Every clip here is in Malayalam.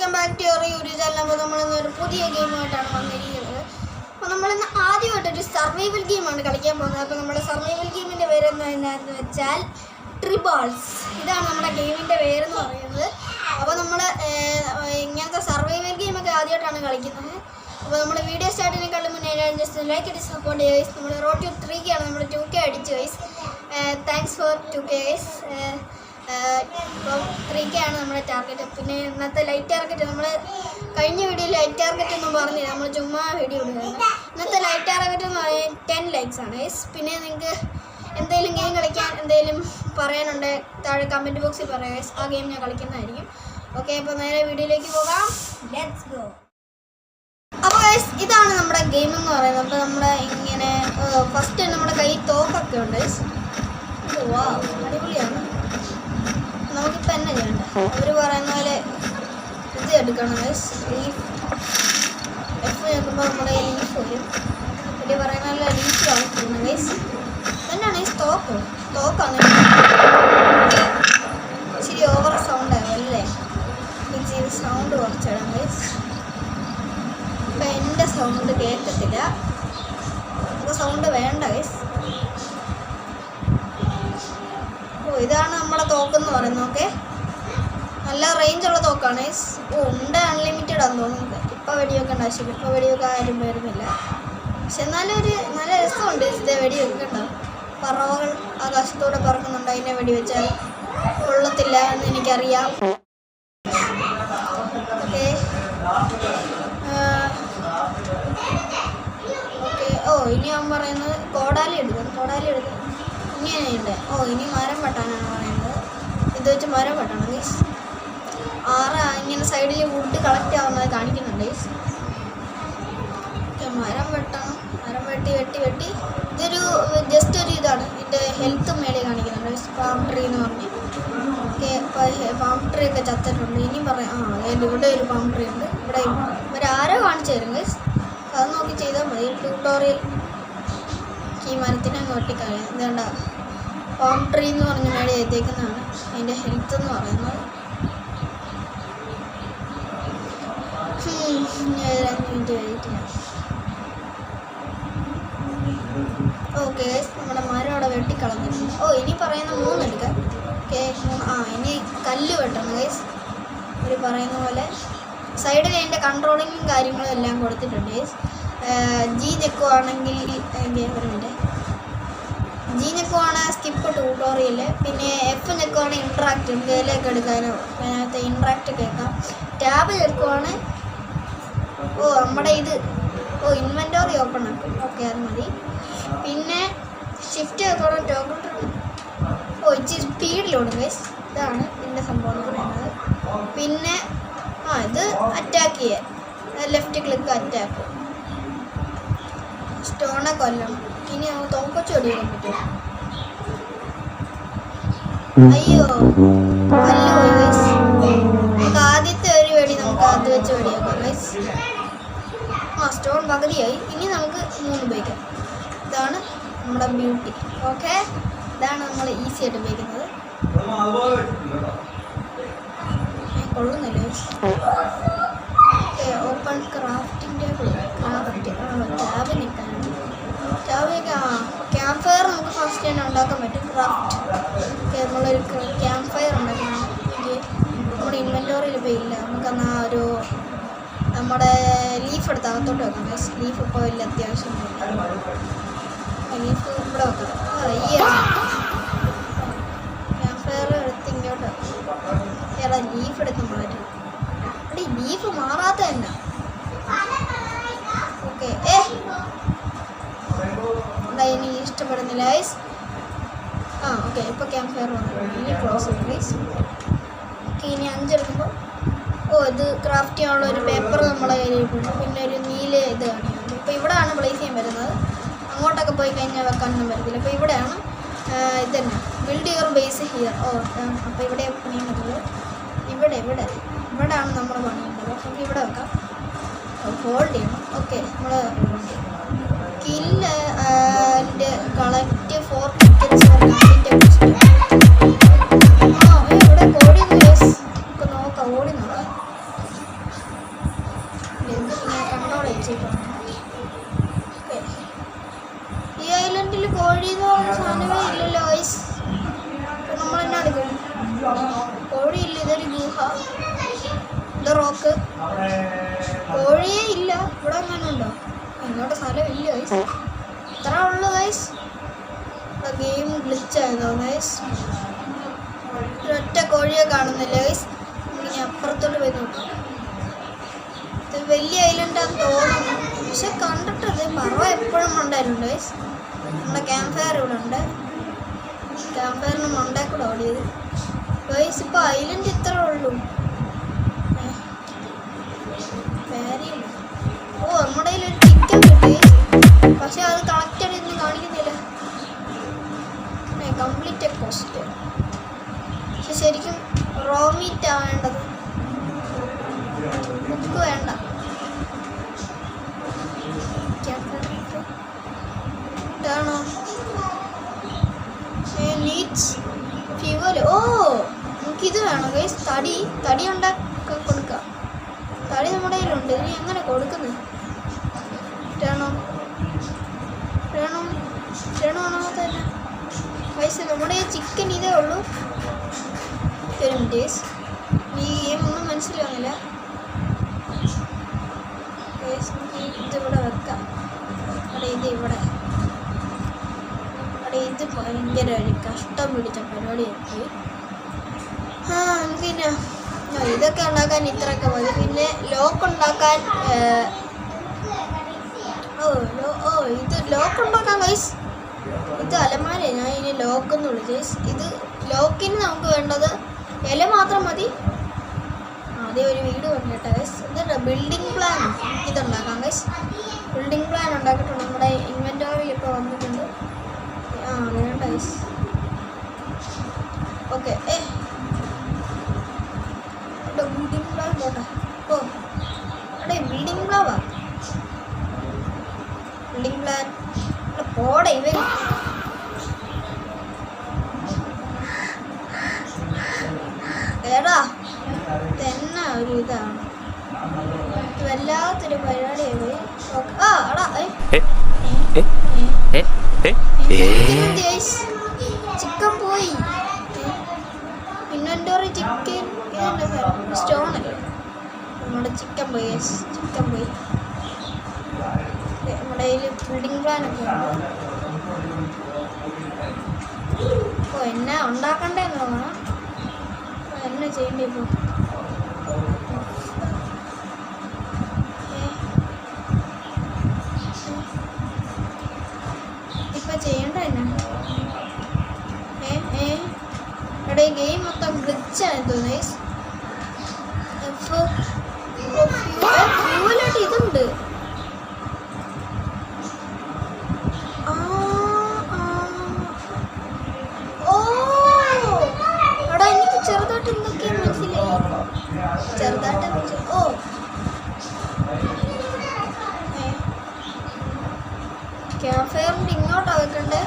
Welcome back to your YouTube channel. അപ്പോൾ നമ്മളിന്നൊരു പുതിയ ഗെയിമായിട്ടാണ് വന്നിരിക്കുന്നത്. അപ്പോൾ നമ്മളിന്ന് ആദ്യമായിട്ടൊരു സർവൈവൽ ഗെയിമാണ് കളിക്കാൻ പോകുന്നത്. അപ്പോൾ നമ്മുടെ സർവൈവൽ ഗെയിമിൻ്റെ പേരെന്ന് വെച്ചാൽ ട്രിബാൾസ്. ഇതാണ് നമ്മുടെ ഗെയിമിൻ്റെ പേരെന്ന് പറയുന്നത്. അപ്പോൾ നമ്മൾ ഇങ്ങനത്തെ സർവൈവൽ ഗെയിമൊക്കെ ആദ്യമായിട്ടാണ് കളിക്കുന്നത്. അപ്പോൾ നമ്മൾ വീഡിയോ സ്റ്റാർട്ടിനേക്കാളും മുന്നേ ജസ്റ്റ് ലൈക്ക് അടിച്ച് സപ്പോർട്ട് ചെയ്യുക ഗൈസ്. നമ്മൾ റോഡ് ടു 3K ആണ്, നമ്മൾ 2K അടിച്ചു guys. Thanks for 2K guys. ഇപ്പോൾ 3K ആണ് നമ്മുടെ ടാർഗറ്റ്. പിന്നെ ഇന്നത്തെ ലൈറ്റ് ടാർഗറ്റ് നമ്മൾ കഴിഞ്ഞ വീഡിയോ ലൈറ്റ് ടാർഗറ്റ് ഒന്നും പറഞ്ഞില്ല, നമ്മൾ ചുമ്മാ വീഡിയോ ഇടുന്നത്. ഇന്നത്തെ ലൈറ്റ് ടാർഗറ്റ് എന്ന് പറയുന്നത് 10 ലൈക്സ് ആണ് ഗൈസ്. പിന്നെ നിങ്ങൾക്ക് എന്തെങ്കിലും ഗെയിം കളിക്കാൻ എന്തെങ്കിലും പറയാനുണ്ട് താഴെ കമൻറ്റ് ബോക്സിൽ പറയാം ഗൈസ്. ആ ഗെയിം ഞാൻ കളിക്കുന്നതായിരിക്കും. ഓക്കെ, അപ്പോൾ നേരെ വീഡിയോയിലേക്ക് പോകാം. Let's go. അപ്പോൾ ഗൈസ് ഇതാണ് നമ്മുടെ ഗെയിം എന്ന് പറയുന്നത്. അപ്പോൾ നമ്മുടെ ഇങ്ങനെ ഫസ്റ്റ് നമ്മുടെ കയ്യിൽ തോക്കൊക്കെ ഉണ്ട് ഗൈസ്. വാ, അടിപൊളിയാണ്. നമുക്കിപ്പോൾ എന്നെ ചെയ്യണ്ട, അവർ പറയുന്ന പോലെ ഇത് എടുക്കണം ഗൈസ്. ലീഫ് എഫ് നോക്കുമ്പോൾ നമ്മുടെ ലീഫ് വരും. അവർ പറയുന്ന പോലെ ലീഫ് കളിക്കണം ഗൈസ്. എന്നാണ് ഗൈസ് തോക്കാണ് ഇച്ചിരി ഓവർ സൗണ്ട് ആകും അല്ലേ? ഇച്ചിരി സൗണ്ട് കുറച്ചിടാം ഗൈസ്. ഇപ്പം എൻ്റെ സൗണ്ട് കേൾക്കത്തില്ല, അപ്പോൾ സൗണ്ട് വേണ്ട ഗൈസ്. ഇതാണ് നമ്മുടെ തോക്കെന്ന് പറയുന്നത്. ഓക്കെ, നല്ല റേഞ്ചുള്ള തോക്കാണ് ഗൈസ്. ഉണ്ട് അൺലിമിറ്റഡ് ആണെന്ന് തോന്നുന്നു. ഇപ്പോൾ വെടിവെക്കേണ്ട ആവശ്യമില്ല, ഇപ്പോൾ വെടിവെക്കാൻ ആരും വരുന്നില്ല. പക്ഷെ എന്നാലും ഒരു നല്ല രസമുണ്ട് ഇതേ വെടിവെക്കണ്ട. പറവകൾ ആകാശത്തൂടെ പറക്കുന്നുണ്ട്, അതിനെ വെടിവെച്ചാൽ കൊള്ളത്തില്ല എന്ന് എനിക്കറിയാം. ഓക്കെ ഓ, ഇനി അവൻ പറയുന്നത് കോടാലി എടുക്കും. ഇങ്ങനെയുണ്ട്. ഇനി മരം വെട്ടാനാണ് പറയുന്നത്. ഇത് വെച്ച് മരം വെട്ടണം ഗൈസ്. ഇങ്ങനെ സൈഡിൽ വുഡ് കളക്ട് ആവുന്നത് കാണിക്കുന്നുണ്ട് ഗൈസ്. മരം വെട്ടണം. മരം വെട്ടി ഇതൊരു ജസ്റ്റ് ഒരു ഇതാണ്. ഇതിൻ്റെ ഹെൽത്ത് മേലെ കാണിക്കുന്നുണ്ട് ഗൈസ്. പാം ട്രീ എന്ന് പറഞ്ഞ്. ഓക്കെ, പാം ട്രീ ഒക്കെ ചത്തിട്ടുണ്ട്. ഇനിയും പറയാം. അതായത് ഇവിടെ ഒരു പാം ട്രീ ഉണ്ട്. ഇവിടെ ഇവരാരോ കാണിച്ചു തരും ഗൈസ്. അത് നോക്കി ചെയ്താൽ മതി. ട്യൂട്ടോറിയൽ ഈ മരത്തിനെ അങ്ങ് വെട്ടിക്കളയാം. ഇതേണ്ട പാം ട്രീ എന്ന് പറഞ്ഞ് മേടി എഴുതിയേക്കുന്നതാണ് അതിൻ്റെ ഹെൽത്ത് എന്ന് പറയുന്നത്. ഓക്കെ, നമ്മുടെ മരം അവിടെ വെട്ടിക്കളഞ്ഞിട്ടുണ്ട്. ഇനി പറയുന്ന 3 എടുക്കാം. ഓക്കെ, ഇനി കല്ല് വെട്ടണം ഗൈസ്. ഒരു പറയുന്ന പോലെ സൈഡിൽ അതിൻ്റെ കൺട്രോളിങ്ങും കാര്യങ്ങളും എല്ലാം കൊടുത്തിട്ടുണ്ട് ഗൈസ്. ജി ഞെക്കുവാണെങ്കിൽ ജി ഞെക്കുവാണ് സ്കിപ്പ് ട്യൂട്ടോറിയൽ. പിന്നെ എഫ് ഞെക്കുവാണ് ഇൻട്രാക്റ്റ്, ഇതിലേക്ക് എടുക്കാനോ അതിനകത്ത് ഇൻട്രാക്റ്റ് കേൾക്കാം. ടാബ് ഞെക്കുവാണ് നമ്മുടെ ഇത് ഇൻവെൻറ്ററി ഓപ്പൺ ആക്കും. ഓക്കെ, അത് മതി. പിന്നെ ഷിഫ്റ്റ് ഞെക്കുവാണ് ടോഗിൾ ഇച്ചിരി സ്പീഡിലോടും ഗൈസ്. ഇതാണ് ഇതിൻ്റെ സംഭവം എന്ന് പറയുന്നത്. പിന്നെ ഇത് അറ്റാക്ക് ചെയ്യാൻ ലെഫ്റ്റ് ക്ലിക്ക് അറ്റാക്ക്. സ്റ്റോണെ കൊല്ലണം. ഇനി നമുക്ക് തോക്കച്ച് വെടിയിടാൻ പറ്റുമോ? അയ്യോ, കല്ല് പോയി ഗൈസ്. നമുക്ക് ആദ്യത്തെ ഒരു വെടി നമുക്ക് അത് വെച്ച് വെടിയാക്കാം ഗൈസ്. സ്റ്റോൺ പകുതിയായി. ഇനി നമുക്ക് 3 ഉപയോഗിക്കാം. ഇതാണ് നമ്മുടെ ബ്യൂട്ടി. ഓക്കെ, ഇതാണ് നമ്മൾ ഈസി ആയിട്ട് ഉപയോഗിക്കുന്നത്. കൊള്ളുന്നില്ല guys. Open crafting table. Tab നിൽക്കാനാണ്. ക്യാമ്പ് ഫയർ നമുക്ക് ഫസ്റ്റ് തന്നെ ഉണ്ടാക്കാൻ പറ്റും. ക്രാഫ്റ്റ്. നമ്മളൊരു ക്യാമ്പ് ഫയർ ഉണ്ടാക്കണം. നമ്മുടെ ഇൻവെൻറ്റോറിയിൽ ഇപ്പോൾ ഇല്ല. നമുക്കെന്നാ ഒരു നമ്മുടെ ലീഫ് എടുത്ത് അകത്തോട്ട് വെക്കാം ഗൈസ്. ലീഫ് ഇപ്പോൾ വലിയ അത്യാവശ്യം ലീഫ് ഇവിടെ വെക്കാം. ഈ ക്യാമ്പ് ഫയർ എടുത്ത് ഇങ്ങോട്ട് ലീഫ് എടുത്ത് മാറ്റും. അവിടെ ലീഫ് മാറാത്ത തന്നെ. ഓക്കെ, ഇനി ഇഷ്ടപ്പെടുന്നില്ല ഗൈസ്. ഓക്കെ, ഇപ്പോൾ ക്യാമ്പ് ഫയർ വന്നിട്ടുണ്ട്. ഇനി ക്ലോസ് ചെയ്യും ഗൈസ്. ഓക്കെ, ഇനി 5 എടുക്കുമ്പോൾ ഇത് ക്രാഫ്റ്റ് ചെയ്യാനുള്ള ഒരു പേപ്പർ നമ്മളെ കയ്യിലിട്ടുണ്ട്. പിന്നെ ഒരു നീല ഇത് കാണിക്കുന്നുണ്ട്. ഇപ്പോൾ ഇവിടെയാണ് പ്ലേസ് ചെയ്യാൻ വരുന്നത്. അങ്ങോട്ടൊക്കെ പോയി കഴിഞ്ഞാൽ വെക്കാനൊന്നും പറ്റത്തില്ല. അപ്പോൾ ഇവിടെയാണ് ഇത് തന്നെ ബിൽഡ് യുവർ ബേസ് ഹിയർ. അപ്പോൾ ഇവിടെ പണിയാൻ പറ്റുള്ളൂ. ഇവിടെയാണ് നമ്മൾ പണിയേണ്ടത്. നമുക്ക് ഇവിടെ വെക്കാം. ഹോൾഡ് ചെയ്യണം. ഓക്കെ, നമ്മൾ kill and collect 4 tickets for complete. ഇവിടെ ഓടി നോക്കാം. വെച്ചേക്കാണ്. ഈ ഐലൻഡിൽ കോഴി എന്ന് പറഞ്ഞ സാധനമേ ഇല്ലല്ലോ ഗൈസ്. നമ്മൾ തന്നെ എടുക്കും. കോഴിയില്ല, ഇതൊരു ഗുഹ, ഇത് റോക്ക്. കോഴിയേ ഇല്ല ഇവിടെ. അങ്ങനെ ഉണ്ടോ? ഇങ്ങോട്ട് സ്ഥലമില്ല ഗൈസ്. ഇത്ര ഉള്ളു ഗൈസ്. Game ഗ്ലിച്ചായതോ guys? ഒറ്റ കോഴിയെ കാണുന്നില്ല ഗൈസ്. ഇനി അപ്പുറത്തോട്ട് പോയി നോക്കാം. ഇത് വലിയ ഐലൻഡാന്ന് തോന്നുന്നു, പക്ഷെ കണ്ടിട്ടത് പറവ എപ്പോഴും ഉണ്ടായിട്ടുണ്ട് ഗൈസ്. നമ്മുടെ ക്യാമ്പ് ഫയർ ഇവിടെ ഉണ്ട്. ക്യാമ്പ് ഫയറിന് മണ്ടേ കൂടെ ഓടിയത് ഗൈസ്. ഇപ്പോൾ ഐലൻഡ് ഇത്ര ഉള്ളൂ. ഓ, നമ്മുടെ കയ്യിൽ ഒരു ചിക്കൻ കിട്ടി, പക്ഷെ അത് കണക്റ്റഡ് ഒന്നും കാണിക്കുന്നില്ല. Complete cost. പക്ഷെ ശരിക്കും റോ മീറ്റാ വേണ്ടത്, ബുക്ക് വേണ്ട. ഇതാണോ നീഡ്സ് ഫ്യൂവൽ? ഓ, നമുക്കിത് വേണം ഗൈസ്. തടി ഉണ്ടാക്കി കൊടുക്കാം. തടി നമ്മുടെ കയ്യിലുണ്ട്. ഇനി എങ്ങനെ കൊടുക്കുന്നത്? വേണോ തന്നെ ഗൈസ്. നമ്മുടെ ചിക്കൻ ഇതേ ഉള്ളൂ. ഒരു മിനിറ്റ്, ഈ ഗെയിം ഒന്നും മനസ്സിലാവുന്നില്ല. ഇതിവിടെ വെക്കാം. ഇവിടെ ഇത് ഭയങ്കര ഒരു കഷ്ടം പിടിച്ച പരിപാടിയായി. പിന്നെ ഇതൊക്കെ ഉണ്ടാക്കാൻ ഇത്രയൊക്കെ മതി. പിന്നെ ലോക്ക് ഉണ്ടാക്കാൻ ഇത് ലോക്ക് ഉണ്ടാക്കാൻ ഗൈസ്. ഇത് അലമാര, ഞാൻ ഇനി ലോക്ക് എന്ന് വിളിച്ചു ഗൈസ്. ഇത് ലോക്കിന് നമുക്ക് വേണ്ടത് ഇല മാത്രം മതി. ആദ്യം ഒരു വീട് വന്നിട്ട് ഗൈസ്. ഇത് ബിൽഡിംഗ് പ്ലാൻ ഇതുണ്ടാക്കാം ഗൈസ്. ബിൽഡിംഗ് പ്ലാൻ ഉണ്ടാക്കിയിട്ടുണ്ട്. നമ്മുടെ ഇൻവെന്ററിയിൽ ഇപ്പോൾ വന്നിട്ടുണ്ട്. വേണ്ട ഗൈസ്. ഓക്കെ, ബിൽഡിംഗ് പ്ലാൻ പോട്ടെ. ഓ, ബിൽഡിംഗ് പ്ലാവാ. ബിൽഡിംഗ് പ്ലാൻ പോടെ. ഇവൻ ഏടാ തന്നെ ഒരു ഇതാണ്. വല്ലാത്തൊരു പരിപാടിയായി. ചിക്കൻ പോയി. ഇൻവെന്ററി ചിക്കൻ സ്റ്റോൺ അല്ലേ നമ്മുടെ ചിക്കൻ പോയി. നമ്മുടെ കയ്യിൽ ബിൽഡിംഗ് പ്ലാനൊക്കെ ഉണ്ട്. ഓ, എന്നെ ഉണ്ടാക്കണ്ടേന്ന് തോന്നണം. എന്നെ ചെയ്യേണ്ടി ഇപ്പോൾ. ചെയ്യണ്ട തന്നെ. ഇവിടെ ഗെയിം മൊത്തം ഗ്ലിച്ചാണ് തോന്നുന്നു. ഫ്യൂവലായിട്ട് ഇതുണ്ട്. എടാ, എനിക്ക് ചെറുതായിട്ട് എന്തൊക്കെയാ മനസ്സിലായി. ചെറുതായിട്ട് ക്യാമ്പ് ഫയറിൻ്റെ ഇങ്ങോട്ടാ വെക്കണ്ടേ?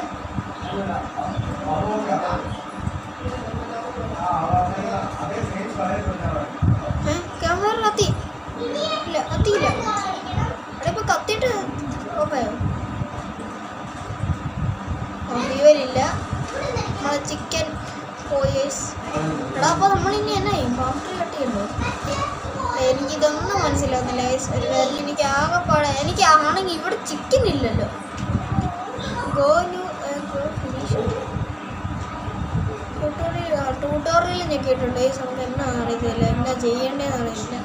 ക്യാമ്പ് ഫയർ കത്തി ഇല്ല, കത്തിയില്ല. അവിടെ ഇപ്പൊ കത്തിയിട്ട് ഓഫായോ? ഫ്യൂവലില്ല. നമ്മളെ ചിക്കൻ പോയി. എടാ, അപ്പോൾ നമ്മളിനി എന്നാ ചെയ്യും? ബാറ്ററി കട്ട് ചെയ്യണ്ടോ? എനിക്കിതൊന്നും മനസ്സിലാവുന്നില്ല. ഒരു പേരിൽ എനിക്ക് ആകെപ്പാടെ. എനിക്കാണെങ്കിൽ ഇവിടെ ചിക്കൻ ഇല്ലല്ലോ. ട്യൂട്ടോറിയൽ ഞെക്കിയിട്ടുണ്ട്. നമുക്ക് എന്നാ അറിയത്തില്ല, എന്നാ ചെയ്യേണ്ടതെന്ന് അറിയില്ല.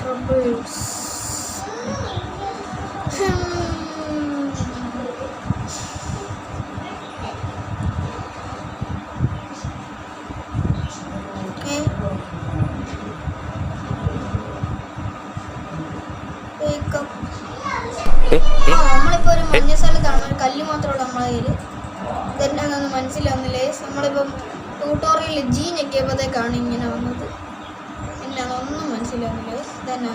ട്രബിൾസ്. നമ്മളിപ്പോൾ ഒരു മഞ്ഞ സ്ഥലത്താണ്. ഒരു കല്ല് മാത്രമുള്ള നമ്മളെ കയ്യിൽ. ഇതെന്നാന്നൊന്നും മനസ്സിലാവുന്നില്ലേ. നമ്മളിപ്പം ട്യൂട്ടോറിയൽ ജി ഞെക്കിയപ്പോഴത്തേക്കാണ് ഇങ്ങനെ വന്നത്. എന്നാന്നൊന്നും മനസ്സിലാവുന്നില്ലേ. ഇതെന്നാ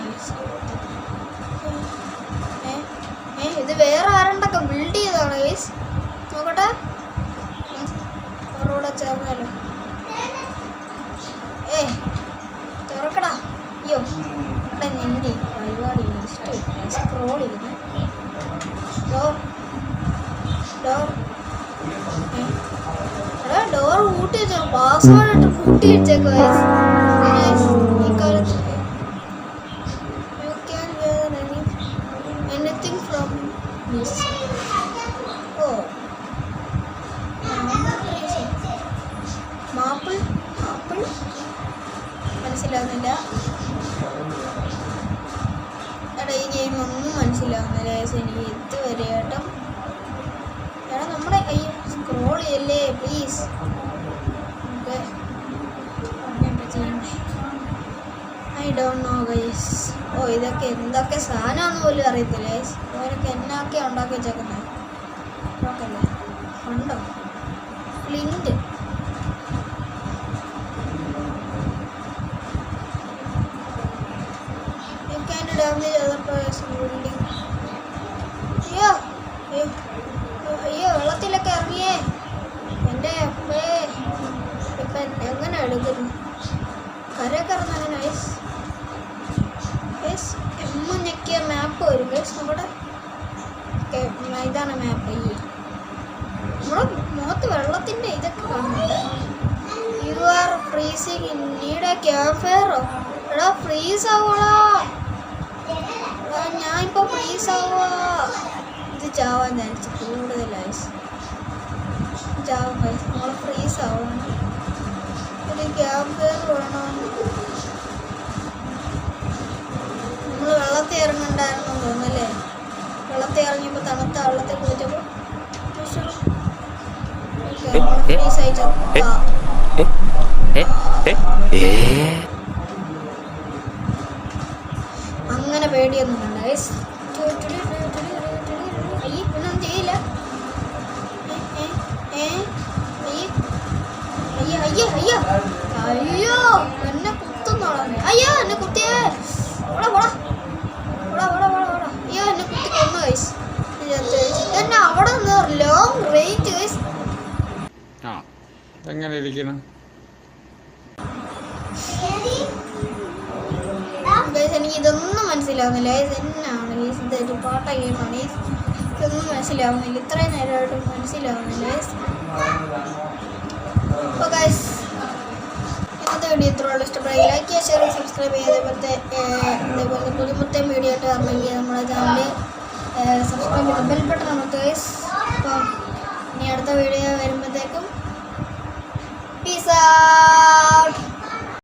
ഇത് വേറെ ആരണ്ടൊക്കെ ബിൽഡ് ചെയ്തതാണ് ഗൈസ്. നോക്കട്ടെ, അവരോടെ ചേർന്നാലോ. തുറക്കടാ. അയ്യോ, ഇവിടെ നിന്റെ പാസ്വേഡ് ഇട്ട് കൂട്ടി വെച്ചേക്കോ ഈ കാലത്ത് you can anything from this. ഓ മാപ്പിൾ ആപ്പിൾ മനസ്സിലാവുന്നില്ല. എടാ ഈ ഗെയിം ഒന്നും മനസ്സിലാവുന്നില്ല എനിക്ക് ഇതുവരെ കേട്ടോ. എടാ നമ്മുടെ കയ്യിൽ സ്ക്രോൾ ചെയ്യല്ലേ please. I don't know guys. ഓ ഇതൊക്കെ എന്തൊക്കെ സാധനമാണെന്ന് പോലും അറിയത്തില്ല ഗൈസ്. ഓരൊക്കെ എന്നൊക്കെയാണ് ഉണ്ടാക്കി വെച്ചേക്കുന്നത് നോക്കല്ലേ. ഉണ്ടോ flint? You can damage other person building. അയ്യോ അയ്യോ അയ്യോ വെള്ളത്തിലൊക്കെ ഇറങ്ങിയേ എൻ്റെ അപ്പേ. ഇപ്പം എങ്ങനെ എടുക്കുന്നു കരയൊക്കെ ഇറങ്ങാൻ നൈസ് ഗൈസ്. ഞെക്കിയ മാപ്പ് വരും ഗൈസ്. നമ്മുടെ ഇതാണ് മാപ്പ്. ഈ നമ്മുടെ മുഖത്ത് വെള്ളത്തിൻ്റെ ഇതൊക്കെ കാണുന്നുണ്ട്. You are freezing need a camp ഫയറോ? എടാ ഫ്രീസ് ആവോളാ. ഞാൻ ഇപ്പോൾ ഫ്രീസ് ആവുക. ഇത് ചാവാൻ ചാൻസ് കൂടുതലായി. ചാവും ഗൈസ്. നമ്മൾ ഫ്രീസ് ആവണം. ഒരു ക്യാമ്പ് ഫയർ വേണം. നമ്മൾ വെള്ളത്തിൽ ഇറങ്ങണ്ടായിരുന്നു തോന്നല്ലേ. വെള്ളത്തിൽ ഇറങ്ങിയപ്പോൾ തണുത്ത വെള്ളത്തിൽ കുളിച്ചപ്പോൾ ഫ്രീസ് ആയി ചത്താ. അങ്ങനെ പേടിയൊന്നും വേണ്ട ഗൈസ്. അയ്യ ഒന്നും ചെയ്യില്ല. അയ്യോ അയ്യോ അയ്യോ അയ്യോ എന്നെ കുത്തുന്നോളാം. അയ്യോ എന്നെ കുത്തിയേ. ഓടാ ഓടാ ഓടാ ഓടാ ഓടാ ഓടാ. അയ്യോ എന്നെ കുത്തി കൊന്നു ഗൈസ്. എന്നെ അവിടെ നിന്ന് ലോങ് റേഞ്ച് ഗൈസ്. എങ്ങനെ ഇരിക്കണം ഗൈസ്? എനിക്ക് ഇതൊന്നും മനസ്സിലാവുന്നില്ല ഗൈസ്. എന്നാണ് ഗൈസ് ഇതൊരു പാട്ട ഗെയിമാണ് ഗൈസ്. ഇതൊന്നും മനസ്സിലാവുന്നില്ല. ഇത്രയും നേരമായിട്ടും മനസ്സിലാവുന്നില്ല ഗൈസ്. അപ്പോൾ ഗൈസ് ഇന്നത്തെ വീഡിയോ ഇത്രയുള്ള ഇഷ്ടപ്പെടുക ലൈക്ക് ചെയ്യുക, ഷെയർ ചെയ്യുക, സബ്സ്ക്രൈബ് ചെയ്യുക. അതേപോലെ പുതിയ വീഡിയോ ആയിട്ട് വരണമെങ്കിൽ നമ്മുടെ ചാനൽ സബ്സ്ക്രൈബ് ചെയ്ത് ബെൽ ബട്ടൺ അമർത്തുക ഗൈസ്. അപ്പം ഇനി അടുത്ത വീഡിയോ വരുമ്പോഴത്തേക്കും പീസ് ഔട്ട്.